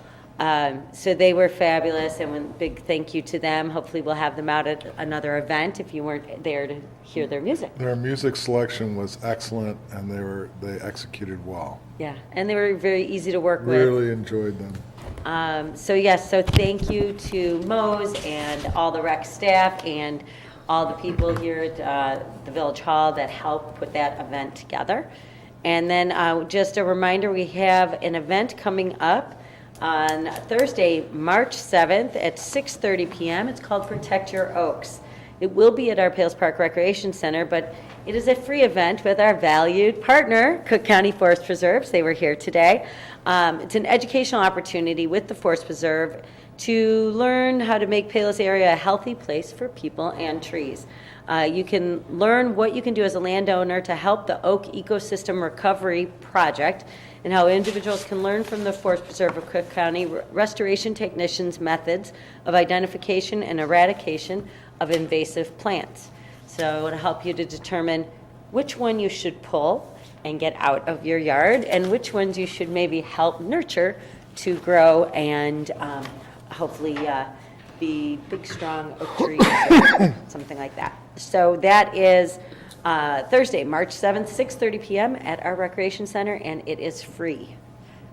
So they were fabulous, and a big thank you to them. Hopefully we'll have them out at another event if you weren't there to hear their music. Their music selection was excellent, and they executed well. Yeah, and they were very easy to work with. Really enjoyed them. So thank you to Mose and all the rec staff and all the people here at the Village Hall that helped put that event together. And then just a reminder, we have an event coming up on Thursday, March 7th at 6:30 p.m. It's called Protect Your Oaks. It will be at our Palos Park Recreation Center, but it is a free event with our valued partner, Cook County Forest Preserves. They were here today. It's an educational opportunity with the Forest Preserve to learn how to make Palos area a healthy place for people and trees. You can learn what you can do as a landowner to help the Oak Ecosystem Recovery Project, and how individuals can learn from the Forest Preserve of Cook County restoration technicians' methods of identification and eradication of invasive plants. So it'll help you to determine which one you should pull and get out of your yard, and which ones you should maybe help nurture to grow and hopefully be big, strong oak trees or something like that. So that is Thursday, March 7th, 6:30 p.m. at our Recreation Center, and it is free.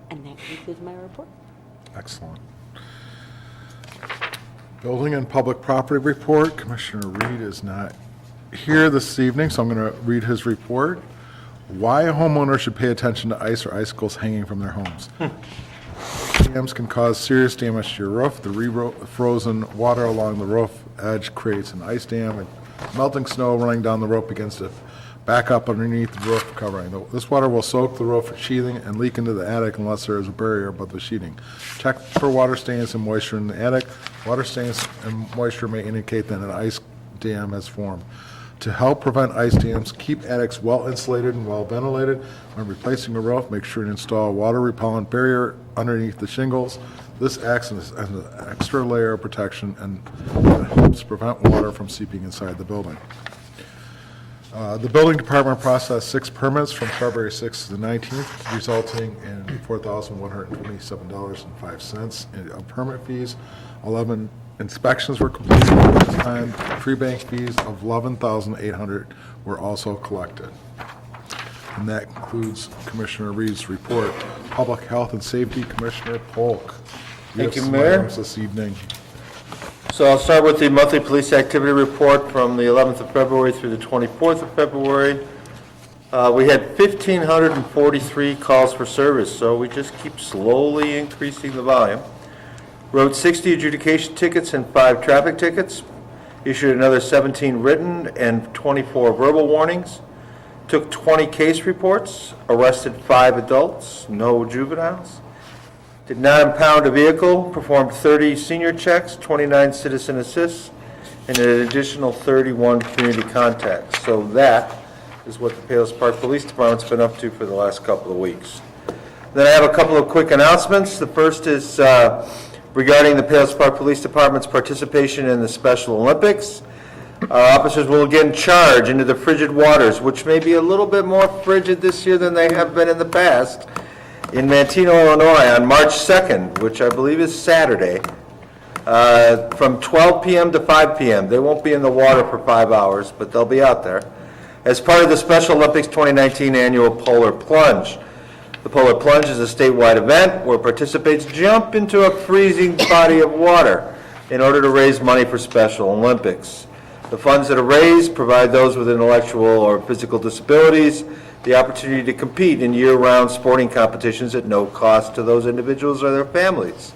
And that concludes my report. Excellent. Building and Public Property Report. Commissioner Reed is not here this evening, so I'm going to read his report. Why a homeowner should pay attention to ice or icicles hanging from their homes. Dams can cause serious damage to your roof. The frozen water along the roof edge creates an ice dam, and melting snow running down the roof begins to back up underneath the roof covering. This water will soak the roof sheathing and leak into the attic unless there is a barrier above the sheeting. Check for water stains and moisture in the attic. Water stains and moisture may indicate that an ice dam has formed. To help prevent ice dams, keep attics well insulated and well ventilated. When replacing a roof, make sure to install a water repellent barrier underneath the shingles. This acts as an extra layer of protection and helps prevent water from seeping inside the building. The building department processed 6 permits from February 6th to the 19th, resulting in $4,127.05 of permit fees. 11 inspections were completed at this time. Tree bank fees of $11,800 were also collected. And that concludes Commissioner Reed's report. Public Health and Safety, Commissioner Polk. Thank you, have some Mayor. items this evening. So I'll start with the monthly police activity report from the 11th of February through the 24th of February. We had 1,543 calls for service, so we just keep slowly increasing the volume. Wrote 60 adjudication tickets and 5 traffic tickets. Issued another 17 written and 24 verbal warnings. Took 20 case reports. Arrested 5 adults, no juveniles. Did not impound a vehicle. Performed 30 senior checks, 29 citizen assists, and an additional 31 community contacts. So that is what the Palos Park Police Department's been up to for the last couple of weeks. Then I have a couple of quick announcements. The first is regarding the Palos Park Police Department's participation in the Special Olympics. Our officers will again charge into the frigid waters, which may be a little bit more frigid this year than they have been in the past, in Manteno, Illinois, on March 2nd, which I believe is Saturday, from 12 p.m. to 5 p.m. They won't be in the water for 5 hours, but they'll be out there, as part of the Special Olympics 2019 annual Polar Plunge. The Polar Plunge is a statewide event where participants jump into a freezing body of water in order to raise money for Special Olympics. The funds that are raised provide those with intellectual or physical disabilities the opportunity to compete in year-round sporting competitions at no cost to those individuals or their families.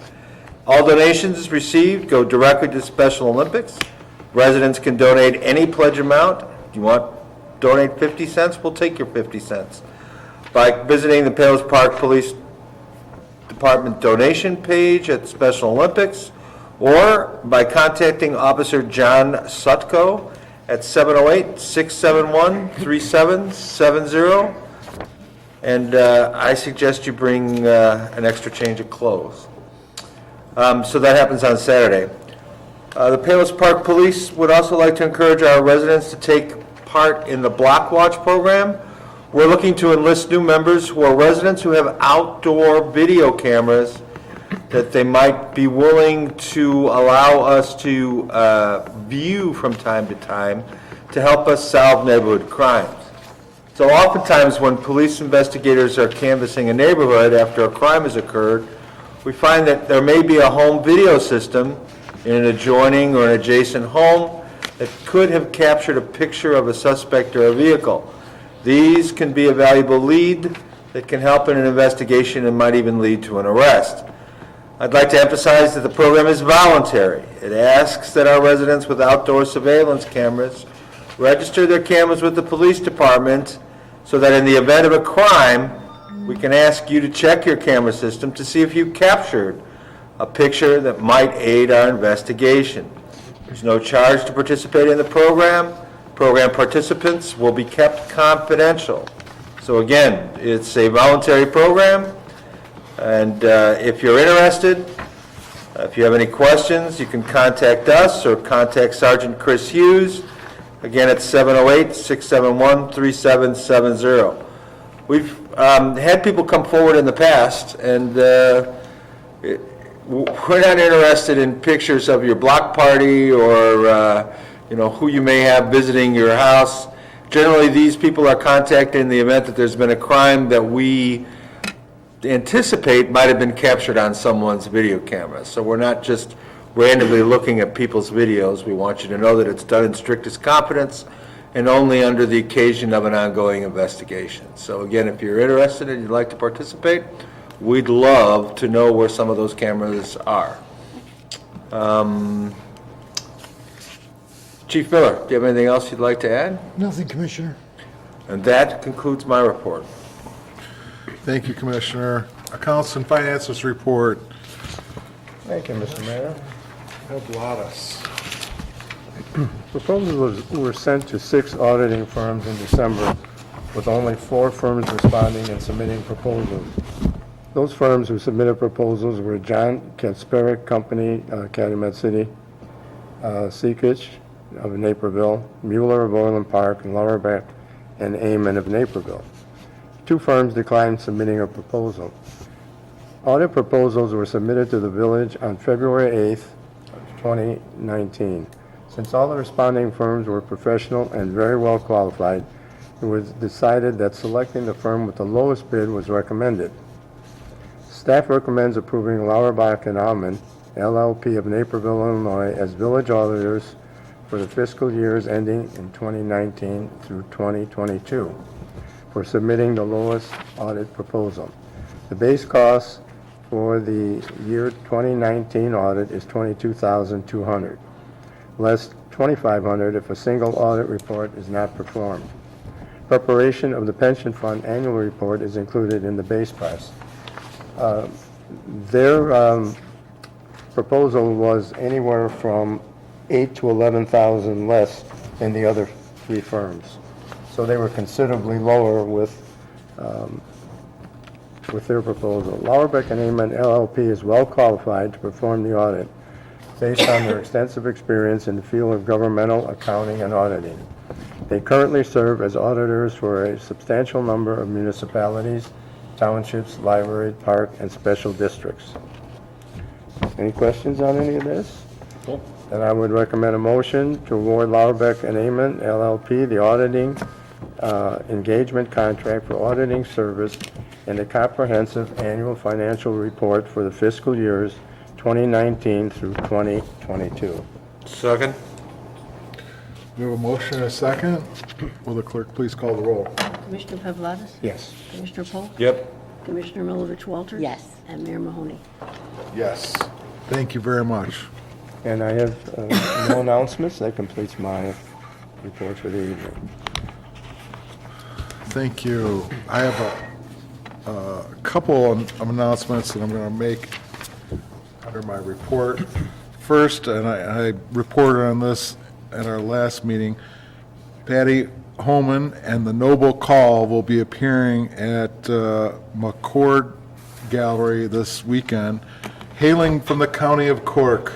All donations received go directly to Special Olympics. Residents can donate any pledge amount. Do you want to donate 50 cents? We'll take your 50 cents. By visiting the Palos Park Police Department donation page at Special Olympics, or by contacting Officer John Sutko at 708-671-3770. And I suggest you bring an extra change of clothes. So that happens on Saturday. The Palos Park Police would also like to encourage our residents to take part in the Block Watch program. We're looking to enlist new members who are residents who have outdoor video cameras that they might be willing to allow us to view from time to time to help us solve neighborhood crimes. So oftentimes when police investigators are canvassing a neighborhood after a crime has occurred, we find that there may be a home video system in an adjoining or an adjacent home that could have captured a picture of a suspect or a vehicle. These can be a valuable lead that can help in an investigation and might even lead to an arrest. I'd like to emphasize that the program is voluntary. It asks that our residents with outdoor surveillance cameras register their cameras with the police department so that in the event of a crime, we can ask you to check your camera system to see if you captured a picture that might aid our investigation. There's no charge to participate in the program. Program participants will be kept confidential. So again, it's a voluntary program. And if you're interested, if you have any questions, you can contact us or contact Sergeant Chris Hughes. Again, it's 708-671-3770. We've had people come forward in the past, and we're not interested in pictures of your block party or who you may have visiting your house. Generally, these people are contacted in the event that there's been a crime that we anticipate might have been captured on someone's video camera. So we're not just randomly looking at people's videos. We want you to know that it's done in strictest confidence and only under the occasion of an ongoing investigation. So again, if you're interested and you'd like to participate, we'd love to know where some of those cameras are. Chief Miller, do you have anything else you'd like to add? Nothing, Commissioner. And that concludes my report. Thank you, Commissioner. Accounts and Finances Report. Thank you, Mr. Mayor. Ed Lottis. Proposals were sent to 6 auditing firms in December, with only 4 firms responding and submitting proposals. Those firms who submitted proposals were John Kasperick Company, Calumet City, Seekich of Naperville, Mueller of Orland Park, and Lauerbeck and Amon of Naperville. 2 firms declined submitting a proposal. Audit proposals were submitted to the village on February 8th, 2019. Since all the responding firms were professional and very well qualified, it was decided that selecting the firm with the lowest bid was recommended. Staff recommends approving Lauerbach and Alman, LLP of Naperville, Illinois, as village auditors for the fiscal years ending in 2019 through 2022 for submitting the lowest audit proposal. The base cost for the year 2019 audit is $22,200, less $2,500 if a single audit report is not performed. Preparation of the pension fund annual report is included in the base price. Their proposal was anywhere from $8,000 to $11,000 less than the other three firms. So they were considerably lower with their proposal. Lauerbeck and Amen LLP is well qualified to perform the audit based on their extensive experience in the field of governmental accounting and auditing. They currently serve as auditors for a substantial number of municipalities, townships, library, park, and special districts. Any questions on any of this? Then I would recommend a motion to award Lauerbeck and Amen LLP the auditing engagement contract for auditing service and a comprehensive annual financial report for the fiscal years 2019 through 2022. Second? We have a motion and a second. Will the clerk please call the roll? Commissioner Pavlonis? Yes. Commissioner Polk? Yep. Commissioner Milovich Walters? Yes. And Mayor Mahoney. Yes. Thank you very much. And I have no announcements. That completes my report for the evening. Thank you. I have a couple of announcements that I'm going to make under my report. First, and I reported on this at our last meeting, Patty Holman and the Noble Call will be appearing at McCord Gallery this weekend. Hailing from the county of Cork,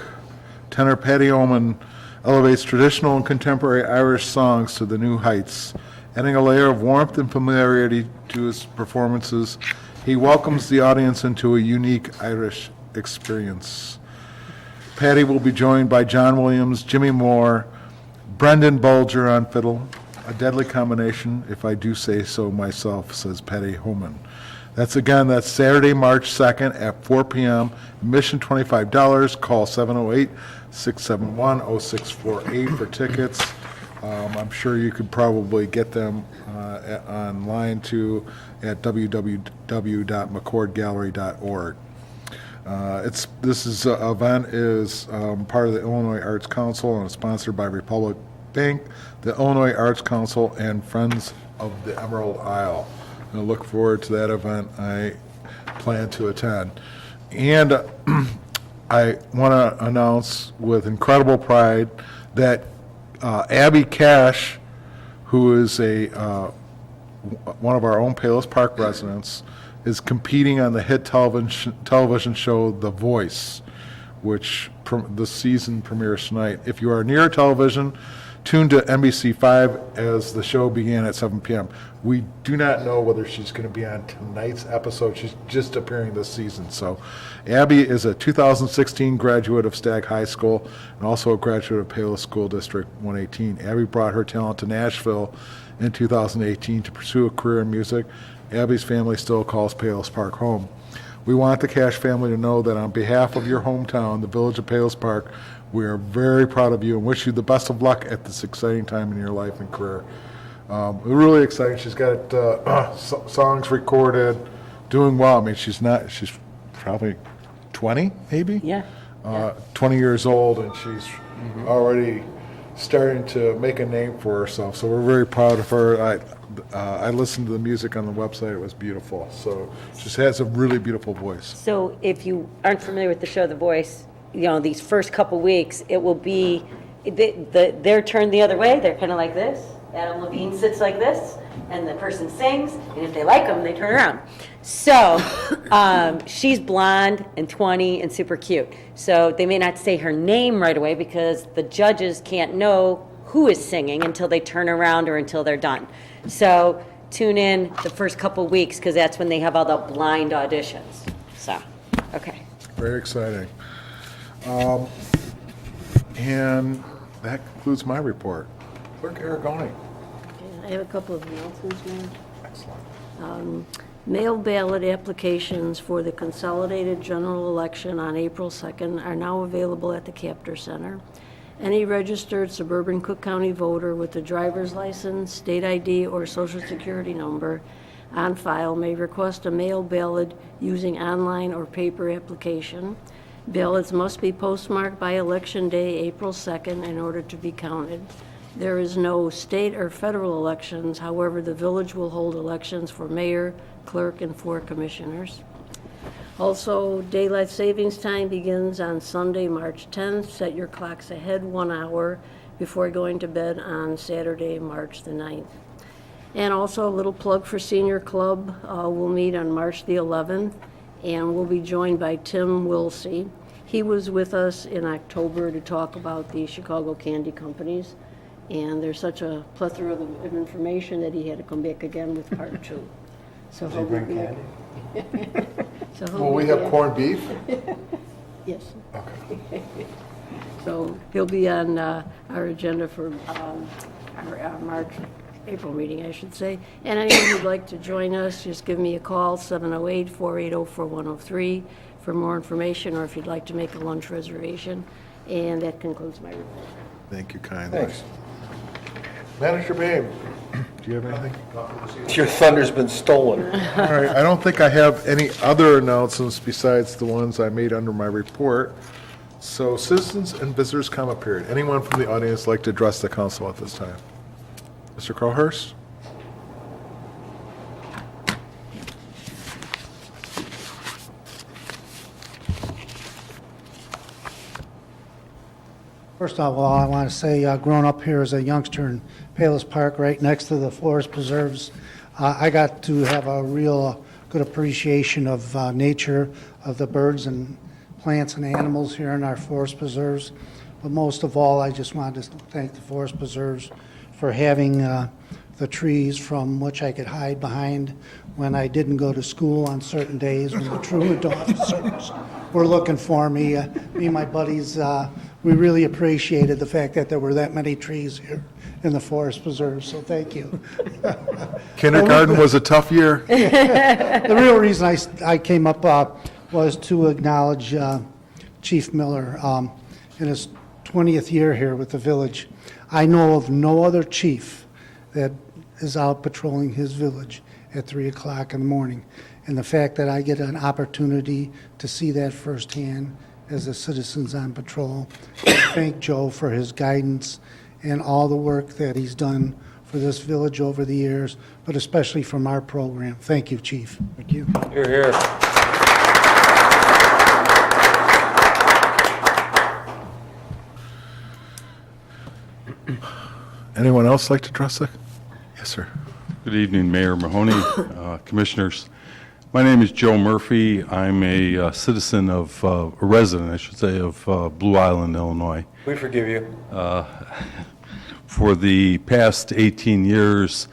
tenor Patty Holman elevates traditional and contemporary Irish songs to the new heights. Adding a layer of warmth and familiarity to his performances, he welcomes the audience into a unique Irish experience. Patty will be joined by John Williams, Jimmy Moore, Brendan Bulger on fiddle, a deadly combination, if I do say so myself, says Patty Holman. That's Saturday, March 2nd at 4 p.m. Admission $25. Call 708-671-0648 for tickets. I'm sure you could probably get them online too at www.mccordgallery.org. This event is part of the Illinois Arts Council and is sponsored by Republic Bank, the Illinois Arts Council, and Friends of the Emerald Isle. I look forward to that event. I plan to attend. And I want to announce with incredible pride that Abby Cash, who is one of our own Palos Park residents, is competing on the hit television show The Voice, which the season premieres tonight. If you are near television, tune to NBC5 as the show began at 7 p.m. We do not know whether she's going to be on tonight's episode. She's just appearing this season. So Abby is a 2016 graduate of Stagg High School and also a graduate of Palos School District 118. Abby brought her talent to Nashville in 2018 to pursue a career in music. Abby's family still calls Palos Park home. We want the Cash family to know that on behalf of your hometown, the village of Palos Park, we are very proud of you and wish you the best of luck at this exciting time in your life and career. We're really excited. She's got songs recorded, doing well. I mean, she's probably 20, maybe? Yeah. 20 years old, and she's already starting to make a name for herself. So we're very proud of her. I listened to the music on the website. It was beautiful. So she has a really beautiful voice. So if you aren't familiar with the show The Voice, these first couple weeks, it will be their turn the other way. They're kind of like this. Adam Levine sits like this, and the person sings, and if they like them, they turn around. So she's blonde and 20 and super cute. So they may not say her name right away because the judges can't know who is singing until they turn around or until they're done. So tune in the first couple weeks because that's when they have all the blind auditions. So, okay. Very exciting. And that concludes my report. Clerk Aragoni. I have a couple of announcements, Mayor. Mail ballot applications for the consolidated general election on April 2nd are now available at the Captor Center. Any registered suburban Cook County voter with a driver's license, state ID, or social security number on file may request a mail ballot using online or paper application. Ballots must be postmarked by Election Day, April 2nd, in order to be counted. There is no state or federal elections. However, the village will hold elections for mayor, clerk, and 4 commissioners. Also, daylight savings time begins on Sunday, March 10th. Set your clocks ahead 1 hour before going to bed on Saturday, March the 9th. And also a little plug for Senior Club. We'll meet on March the 11th, and we'll be joined by Tim Wilsey. He was with us in October to talk about the Chicago candy companies. And there's such a plethora of information that he had to come back again with part 2. So Did you bring candy? So Will we have corned beef? Yes. Okay. So he'll be on our agenda for our March, April meeting, I should say. And anyone who'd like to join us, just give me a call, 708-480-4103, for more information, or if you'd like to make a lunch reservation. And that concludes my report. Thank you kindly. Thanks. Manager Babe, do you have anything? Your thunder's been stolen. All right, I don't think I have any other announcements besides the ones I made under my report. So citizens and visitors comment period. Anyone from the audience like to address the council at this time? Mr. Crowhurst? First of all, I want to say, growing up here as a youngster in Palos Park, right next to the forest preserves, I got to have a real good appreciation of nature, of the birds and plants and animals here in our forest preserves. But most of all, I just wanted to thank the forest preserves for having the trees from which I could hide behind when I didn't go to school on certain days when the truant officers were looking for me. Me and my buddies, we really appreciated the fact that there were that many trees here in the forest preserve, so thank you. Kindergarten was a tough year. The real reason I came up was to acknowledge Chief Miller in his 20th year here with the village. I know of no other chief that is out patrolling his village at 3 o'clock in the morning. And the fact that I get an opportunity to see that firsthand as a Citizens on Patrol, I thank Joe for his guidance and all the work that he's done for this village over the years, but especially from our program. Thank you, Chief. Thank you. Hear, hear. Anyone else like to address it? Yes, sir. Good evening, Mayor Mahoney, Commissioners. My name is Joe Murphy. I'm a citizen of, a resident, I should say, of Blue Island, Illinois. We forgive you. For the past 18 years,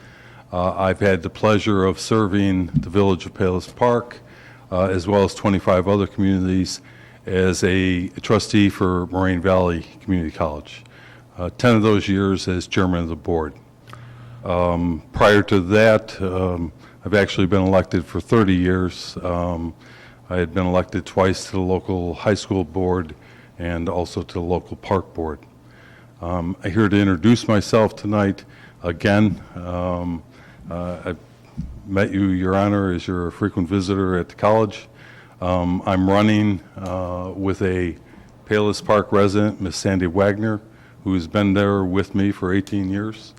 I've had the pleasure of serving the village of Palos Park, as well as 25 other communities, as a trustee for Moraine Valley Community College. 10 of those years as chairman of the board. Prior to that, I've actually been elected for 30 years. I had been elected twice to the local high school board and also to the local park board. I'm here to introduce myself tonight again. I've met you, Your Honor, as you're a frequent visitor at the college. I'm running with a Palos Park resident, Miss Sandy Wagner, who's been there with me for 18 years,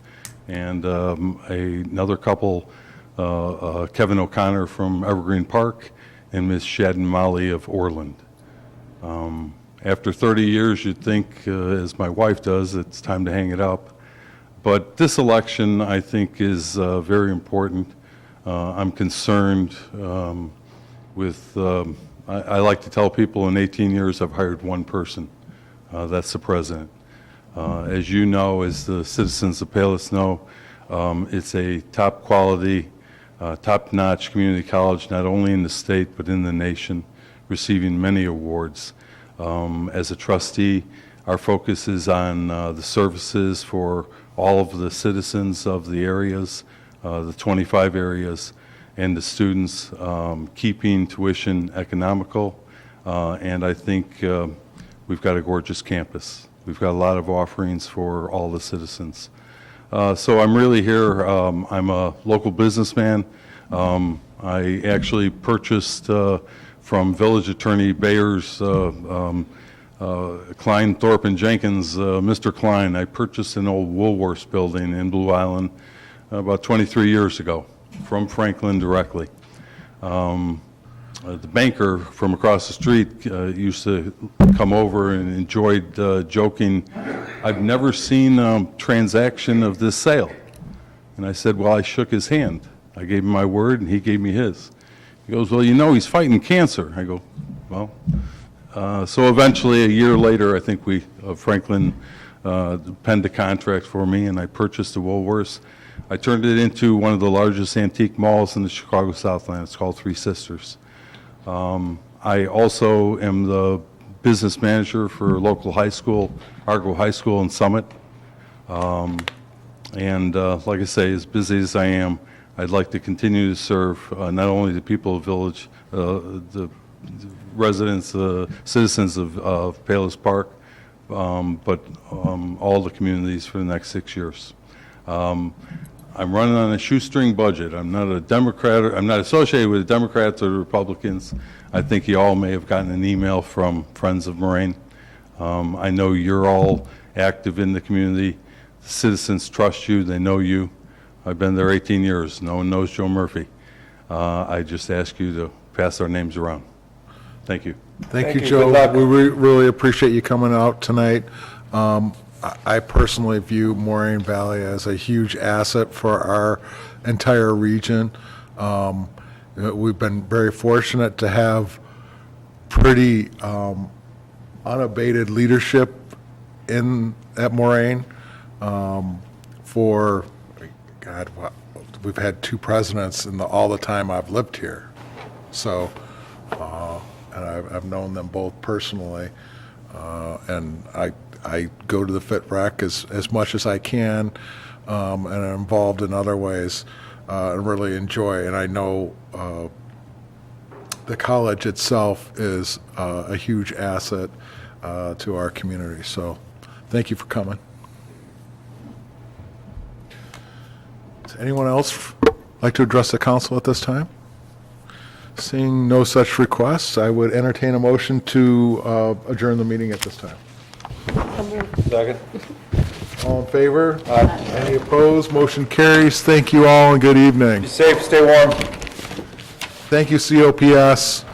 and another couple, Kevin O'Connor from Evergreen Park and Miss Shadden Molly of Orland. After 30 years, you'd think, as my wife does, it's time to hang it up. But this election, I think, is very important. I'm concerned with, I like to tell people in 18 years I've hired one person. That's the president. As you know, as the citizens of Palos know, it's a top quality, top-notch community college, not only in the state but in the nation, receiving many awards. As a trustee, our focus is on the services for all of the citizens of the areas, the 25 areas, and the students, keeping tuition economical. And I think we've got a gorgeous campus. We've got a lot of offerings for all the citizens. So I'm really here. I'm a local businessman. I actually purchased from Village Attorney Bayers, Klein, Thorpe, and Jenkins, Mr. Klein. I purchased an old Woolworths building in Blue Island about 23 years ago from Franklin directly. The banker from across the street used to come over and enjoyed joking, "I've never seen a transaction of this sale." And I said, well, I shook his hand. I gave him my word, and he gave me his. He goes, well, you know, he's fighting cancer. I go, well. So eventually, a year later, I think Franklin penned a contract for me, and I purchased the Woolworths. I turned it into one of the largest antique malls in the Chicago Southland. It's called Three Sisters. I also am the business manager for local high school, Argo High School in Summit. And like I say, as busy as I am, I'd like to continue to serve not only the people of Village, the residents, citizens of Palos Park, but all the communities for the next 6 years. I'm running on a shoestring budget. I'm not a Democrat. I'm not associated with the Democrats or the Republicans. I think you all may have gotten an email from Friends of Moraine. I know you're all active in the community. The citizens trust you. They know you. I've been there 18 years. No one knows Joe Murphy. I just ask you to pass our names around. Thank you. Thank you, Joe. We really appreciate you coming out tonight. I personally view Moraine Valley as a huge asset for our entire region. We've been very fortunate to have pretty unabated leadership at Moraine. We've had 2 presidents in all the time I've lived here. So, and I've known them both personally, and I go to the Fit Rec as much as I can, and I'm involved in other ways, and really enjoy. And I know the college itself is a huge asset to our community. So, thank you for coming. Does anyone else like to address the council at this time? Seeing no such requests, I would entertain a motion to adjourn the meeting at this time. Second. All in favor? Aye. Any opposed? Motion carries. Thank you all and good evening. Be safe, stay warm. Thank you, COPS.